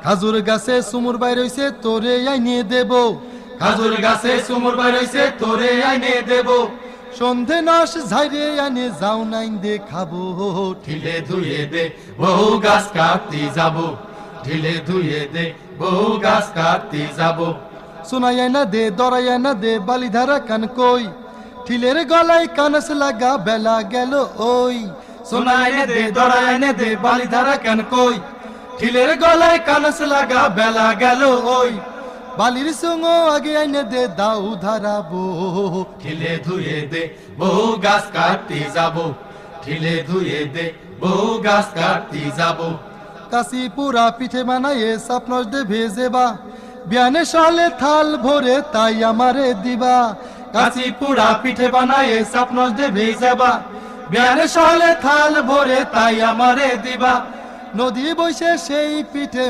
খাজুর গাছে সুমুর বাই রইছে তোরে আইনে দেব, খাজুর গাছে সুমুর বাই রইছে তোরে আইনে দেব, সন্ধে নস ঝাইরে আনে যাও নাইন দে খাবো, ঢিলে ধুয়ে দে বহু গাছ কাটতে যাব, ঢিলে ধুয়ে দে বহু গাছ কাটতে যাব, শোনাই না দে দরাই না দে বালিধারা কান কই, ঠিলের গলায় কানস লাগা বেলা গেল ওই, সোনা এনে দে দরা এনে দে বালিধারা কেন কই, ঠিলের গলায় কানস লাগা বেলা গেল ওই, বালির সঙ্গ আগে আইনে দে দাউ ধারাবো, ঢিলে ধুয়ে দে বহু গাছ কাটতে যাব, ঢিলে ধুয়ে দে বহু গাছ কাটতে যাব, কাশি পুরা পিঠে বানায়ে সাপনস দে ভেজেবা, বিয়ানে সালে থাল ভরে তাই আমারে দিবা, কাশি পুরা পিঠে বানায়ে সাপনস দে ভেজাবা, বিয়ানে সলে থাল ভরে তাই আমারে দিবা, নদী বইছে সেই পিঠে